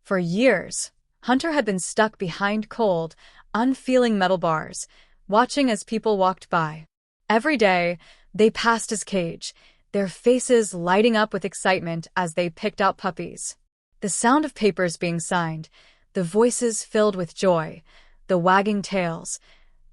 For years, Hunter had been stuck behind cold, unfeeling metal bars, watching as people walked by. Every day, they passed his cage, their faces lighting up with excitement as they picked out puppies. The sound of papers being signed, the voices filled with joy, the wagging tails,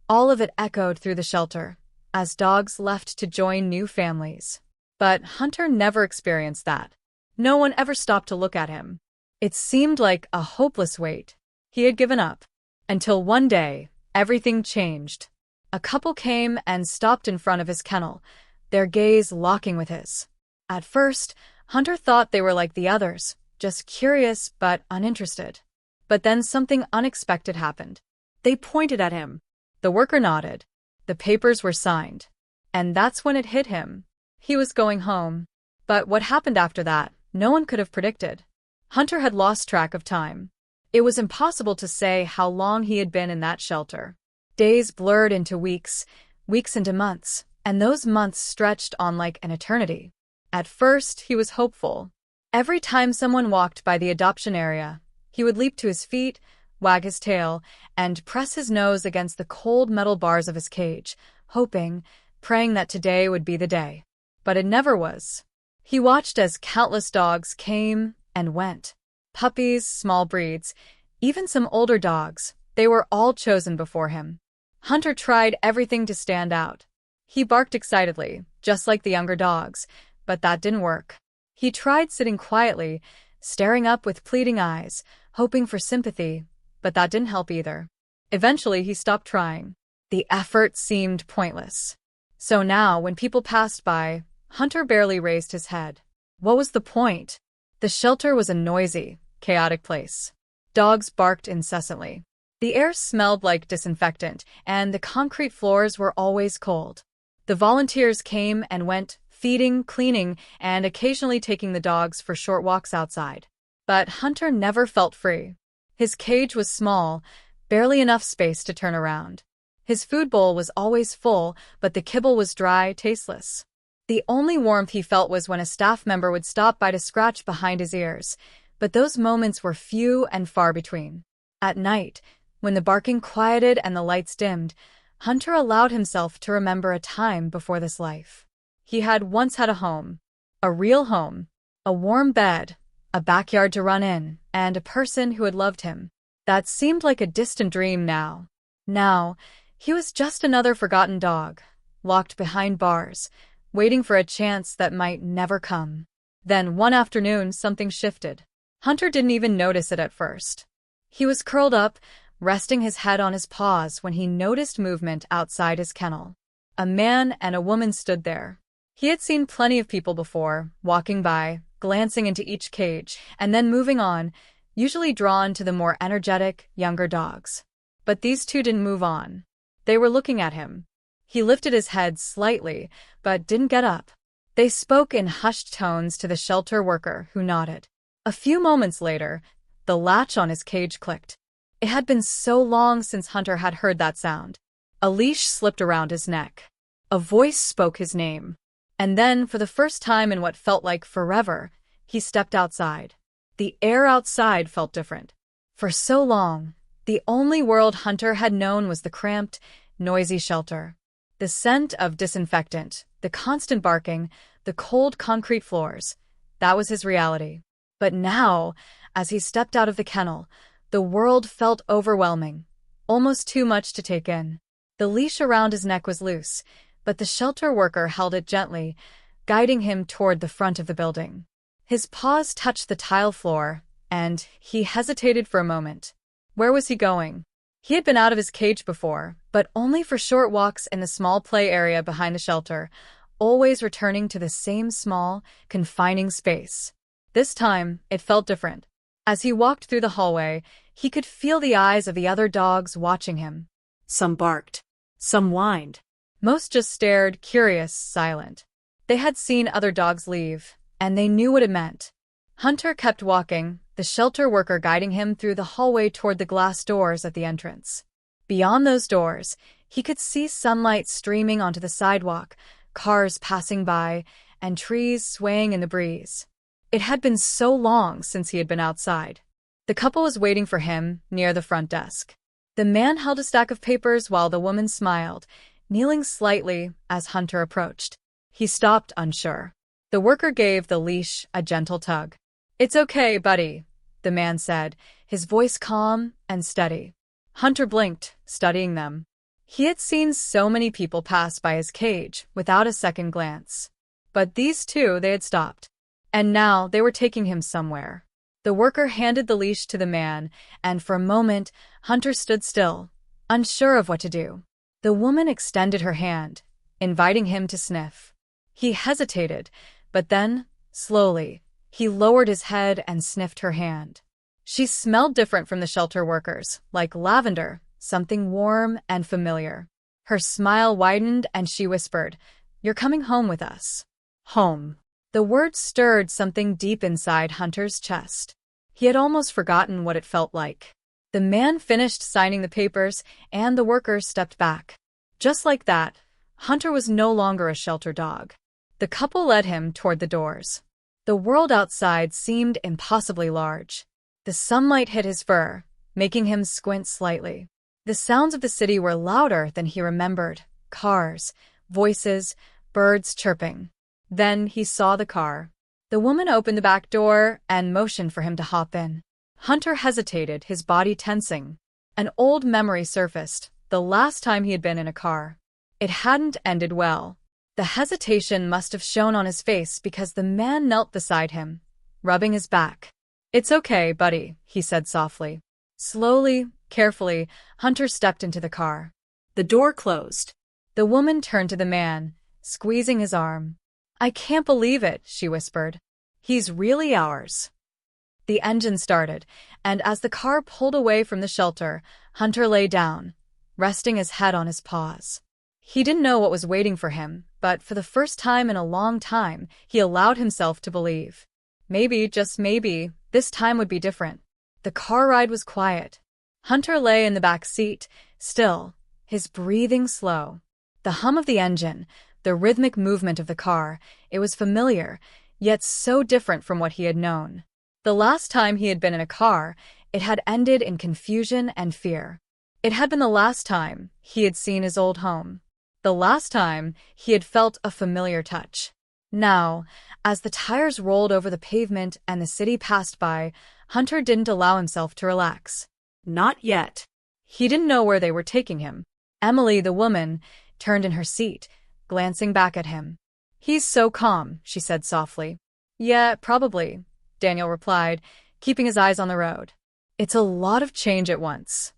all of it echoed through the shelter, as dogs left to join new families. But Hunter never experienced that. No one ever stopped to look at him. It seemed like a hopeless wait. He had given up. Until one day, everything changed. A couple came and stopped in front of his kennel, their gaze locking with his. At first, Hunter thought they were like the others, just curious but uninterested. But then something unexpected happened. They pointed at him. The worker nodded. The papers were signed. And that's when it hit him. He was going home. But what happened after that, no one could have predicted. Hunter had lost track of time. It was impossible to say how long he had been in that shelter. Days blurred into weeks, weeks into months, and those months stretched on like an eternity. At first, he was hopeful. Every time someone walked by the adoption area, he would leap to his feet, wag his tail, and press his nose against the cold metal bars of his cage, hoping, praying that today would be the day. But it never was. He watched as countless dogs came and went. Puppies, small breeds, even some older dogs, they were all chosen before him. Hunter tried everything to stand out. He barked excitedly, just like the younger dogs, but that didn't work. He tried sitting quietly, staring up with pleading eyes, hoping for sympathy, but that didn't help either. Eventually, he stopped trying. The effort seemed pointless. So now, when people passed by, Hunter barely raised his head. What was the point? The shelter was a noisy, chaotic place. Dogs barked incessantly. The air smelled like disinfectant, and the concrete floors were always cold. The volunteers came and went, feeding, cleaning, and occasionally taking the dogs for short walks outside. But Hunter never felt free. His cage was small, barely enough space to turn around. His food bowl was always full, but the kibble was dry, tasteless. The only warmth he felt was when a staff member would stop by to scratch behind his ears, but those moments were few and far between. At night, when the barking quieted and the lights dimmed, Hunter allowed himself to remember a time before this life. He had once had a home, a real home, a warm bed, a backyard to run in, and a person who had loved him. That seemed like a distant dream now. Now, he was just another forgotten dog, locked behind bars, waiting for a chance that might never come. Then one afternoon, something shifted. Hunter didn't even notice it at first. He was curled up, resting his head on his paws when he noticed movement outside his kennel. A man and a woman stood there. He had seen plenty of people before, walking by, glancing into each cage, and then moving on, usually drawn to the more energetic, younger dogs. But these two didn't move on. They were looking at him. He lifted his head slightly, but didn't get up. They spoke in hushed tones to the shelter worker, who nodded. A few moments later, the latch on his cage clicked. It had been so long since Hunter had heard that sound. A leash slipped around his neck. A voice spoke his name. And then, for the first time in what felt like forever, he stepped outside. The air outside felt different. For so long, the only world Hunter had known was the cramped, noisy shelter. The scent of disinfectant, the constant barking, the cold concrete floors, that was his reality. But now, as he stepped out of the kennel, the world felt overwhelming, almost too much to take in. The leash around his neck was loose, but the shelter worker held it gently, guiding him toward the front of the building. His paws touched the tile floor, and he hesitated for a moment. Where was he going? He had been out of his cage before, but only for short walks in the small play area behind the shelter, always returning to the same small, confining space. This time, it felt different. As he walked through the hallway, he could feel the eyes of the other dogs watching him. Some barked. Some whined. Most just stared, curious, silent. They had seen other dogs leave, and they knew what it meant. Hunter kept walking, the shelter worker guiding him through the hallway toward the glass doors at the entrance. Beyond those doors, he could see sunlight streaming onto the sidewalk, cars passing by, and trees swaying in the breeze. It had been so long since he had been outside. The couple was waiting for him near the front desk. The man held a stack of papers while the woman smiled, kneeling slightly as Hunter approached. He stopped, unsure. The worker gave the leash a gentle tug. "It's okay, buddy," the man said, his voice calm and steady. Hunter blinked, studying them. He had seen so many people pass by his cage without a second glance. But these two, they had stopped. And now they were taking him somewhere. The worker handed the leash to the man, and for a moment, Hunter stood still, unsure of what to do. The woman extended her hand, inviting him to sniff. He hesitated, but then, slowly, he lowered his head and sniffed her hand. She smelled different from the shelter workers, like lavender, something warm and familiar. Her smile widened and she whispered, "You're coming home with us." Home. The word stirred something deep inside Hunter's chest. He had almost forgotten what it felt like. The man finished signing the papers, and the worker stepped back. Just like that, Hunter was no longer a shelter dog. The couple led him toward the doors. The world outside seemed impossibly large. The sunlight hit his fur, making him squint slightly. The sounds of the city were louder than he remembered. Cars, voices, birds chirping. Then he saw the car. The woman opened the back door and motioned for him to hop in. Hunter hesitated, his body tensing. An old memory surfaced, the last time he had been in a car. It hadn't ended well. The hesitation must have shown on his face because the man knelt beside him, rubbing his back. "It's okay, buddy," he said softly. Slowly, carefully, Hunter stepped into the car. The door closed. The woman turned to the man, squeezing his arm. "I can't believe it," she whispered. "He's really ours." The engine started, and as the car pulled away from the shelter, Hunter lay down, resting his head on his paws. He didn't know what was waiting for him, but for the first time in a long time, he allowed himself to believe. Maybe, just maybe, this time would be different. The car ride was quiet. Hunter lay in the back seat, still, his breathing slow. The hum of the engine, the rhythmic movement of the car, it was familiar, yet so different from what he had known. The last time he had been in a car, it had ended in confusion and fear. It had been the last time he had seen his old home. The last time he had felt a familiar touch. Now, as the tires rolled over the pavement and the city passed by, Hunter didn't allow himself to relax. Not yet. He didn't know where they were taking him. Emily, the woman, turned in her seat, glancing back at him. "He's so calm," she said softly. "Yeah, probably," Daniel replied, keeping his eyes on the road. "It's a lot of change at once."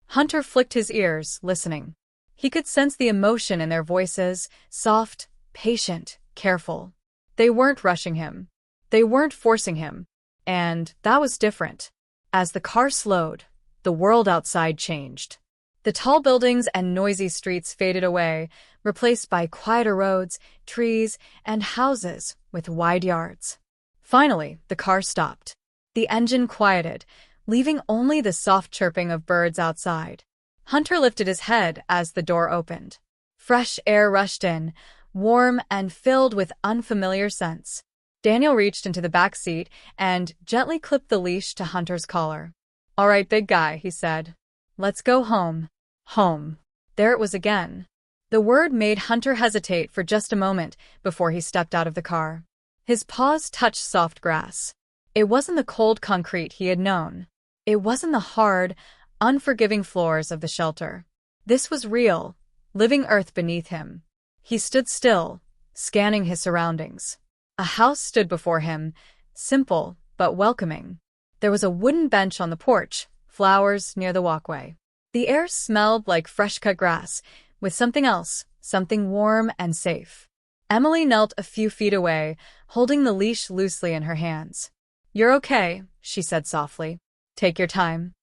Hunter flicked his ears, listening. He could sense the emotion in their voices, soft, patient, careful. They weren't rushing him. They weren't forcing him. And that was different. As the car slowed, the world outside changed. The tall buildings and noisy streets faded away, replaced by quieter roads, trees, and houses with wide yards. Finally, the car stopped. The engine quieted, leaving only the soft chirping of birds outside. Hunter lifted his head as the door opened. Fresh air rushed in, warm and filled with unfamiliar scents. Daniel reached into the back seat and gently clipped the leash to Hunter's collar. "All right, big guy," he said. "Let's go home." Home. There it was again. The word made Hunter hesitate for just a moment before he stepped out of the car. His paws touched soft grass. It wasn't the cold concrete he had known. It wasn't the hard, unforgiving floors of the shelter. This was real, living earth beneath him. He stood still, scanning his surroundings. A house stood before him, simple but welcoming. There was a wooden bench on the porch, flowers near the walkway. The air smelled like fresh-cut grass, with something else, something warm and safe. Emily knelt a few feet away, holding the leash loosely in her hands. "You're okay," she said softly. "Take your time."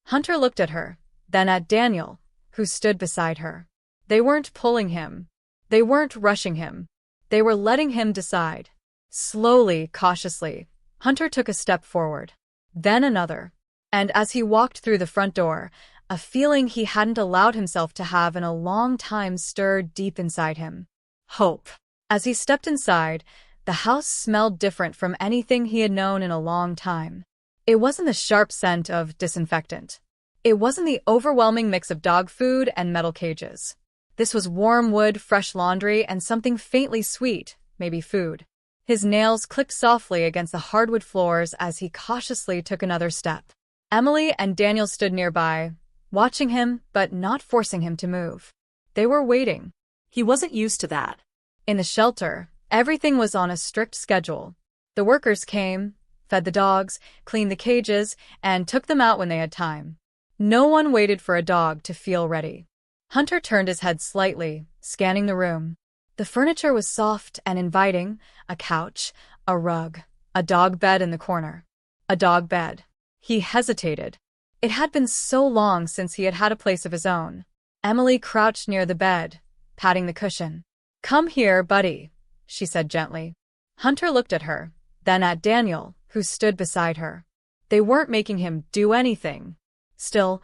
Hunter looked at her, then at Daniel, who stood beside her. They weren't pulling him. They weren't rushing him. They were letting him decide. Slowly, cautiously, Hunter took a step forward. Then another. And as he walked through the front door, a feeling he hadn't allowed himself to have in a long time stirred deep inside him. Hope. As he stepped inside, the house smelled different from anything he had known in a long time. It wasn't the sharp scent of disinfectant. It wasn't the overwhelming mix of dog food and metal cages. This was warm wood, fresh laundry, and something faintly sweet, maybe food. His nails clicked softly against the hardwood floors as he cautiously took another step. Emily and Daniel stood nearby, watching him but not forcing him to move. They were waiting. He wasn't used to that. In the shelter, everything was on a strict schedule. The workers came, fed the dogs, cleaned the cages, and took them out when they had time. No one waited for a dog to feel ready. Hunter turned his head slightly, scanning the room. The furniture was soft and inviting, a couch, a rug, a dog bed in the corner. A dog bed. He hesitated. It had been so long since he had had a place of his own. Emily crouched near the bed, patting the cushion. "Come here, buddy," she said gently. Hunter looked at her, then at Daniel, who stood beside her. They weren't making him do anything. Still,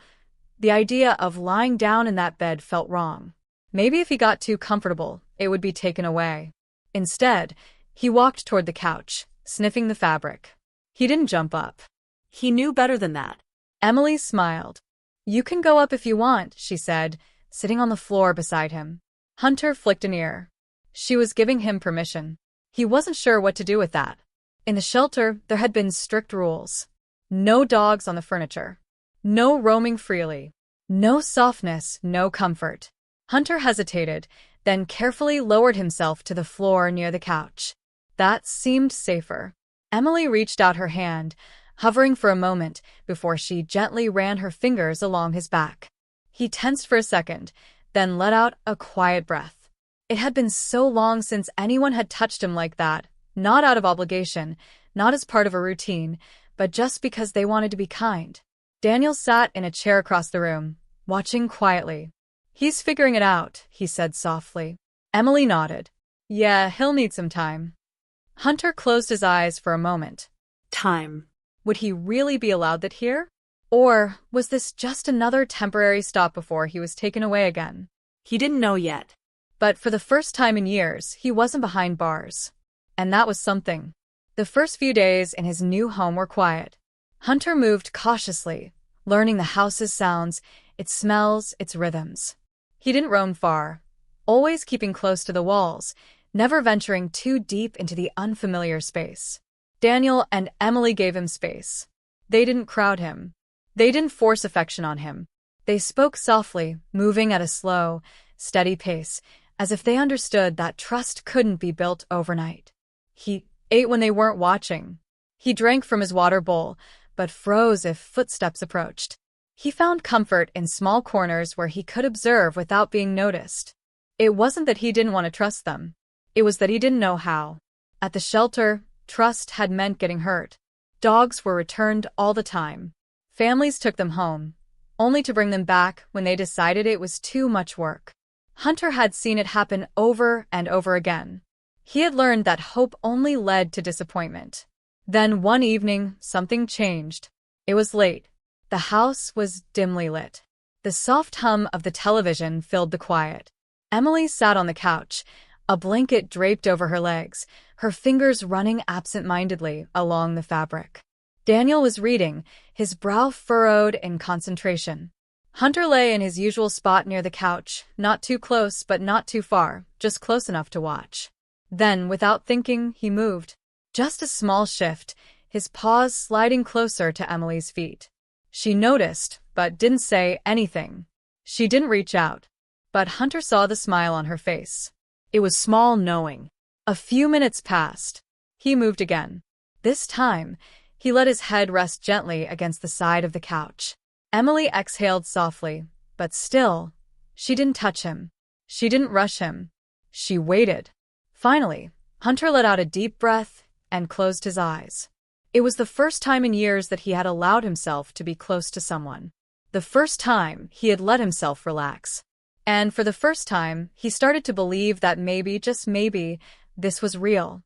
the idea of lying down in that bed felt wrong. Maybe if he got too comfortable, it would be taken away. Instead, he walked toward the couch, sniffing the fabric. He didn't jump up. He knew better than that. Emily smiled. "You can go up if you want," she said, sitting on the floor beside him. Hunter flicked an ear. She was giving him permission. He wasn't sure what to do with that. In the shelter, there had been strict rules. No dogs on the furniture. No roaming freely. No softness, no comfort. Hunter hesitated, then carefully lowered himself to the floor near the couch. That seemed safer. Emily reached out her hand, hovering for a moment before she gently ran her fingers along his back. He tensed for a second, then let out a quiet breath. It had been so long since anyone had touched him like that, not out of obligation, not as part of a routine, but just because they wanted to be kind. Daniel sat in a chair across the room, watching quietly. "He's figuring it out," he said softly. Emily nodded. "Yeah, he'll need some time." Hunter closed his eyes for a moment. Time. Would he really be allowed that here? Or was this just another temporary stop before he was taken away again? He didn't know yet. But for the first time in years, he wasn't behind bars. And that was something. The first few days in his new home were quiet. Hunter moved cautiously, learning the house's sounds, its smells, its rhythms. He didn't roam far, always keeping close to the walls, never venturing too deep into the unfamiliar space. Daniel and Emily gave him space. They didn't crowd him. They didn't force affection on him. They spoke softly, moving at a slow, steady pace, as if they understood that trust couldn't be built overnight. He ate when they weren't watching. He drank from his water bowl, but froze if footsteps approached. He found comfort in small corners where he could observe without being noticed. It wasn't that he didn't want to trust them. It was that he didn't know how. At the shelter, trust had meant getting hurt. Dogs were returned all the time. Families took them home, only to bring them back when they decided it was too much work. Hunter had seen it happen over and over again. He had learned that hope only led to disappointment. Then one evening, something changed. It was late. The house was dimly lit. The soft hum of the television filled the quiet. Emily sat on the couch, a blanket draped over her legs, her fingers running absent-mindedly along the fabric. Daniel was reading, his brow furrowed in concentration. Hunter lay in his usual spot near the couch, not too close but not too far, just close enough to watch. Then, without thinking, he moved. Just a small shift, his paws sliding closer to Emily's feet. She noticed, but didn't say anything. She didn't reach out. But Hunter saw the smile on her face. It was small, knowing. A few minutes passed. He moved again. This time, he let his head rest gently against the side of the couch. Emily exhaled softly, but still, she didn't touch him. She didn't rush him. She waited. Finally, Hunter let out a deep breath and closed his eyes. It was the first time in years that he had allowed himself to be close to someone. The first time he had let himself relax. And for the first time, he started to believe that maybe, just maybe, this was real.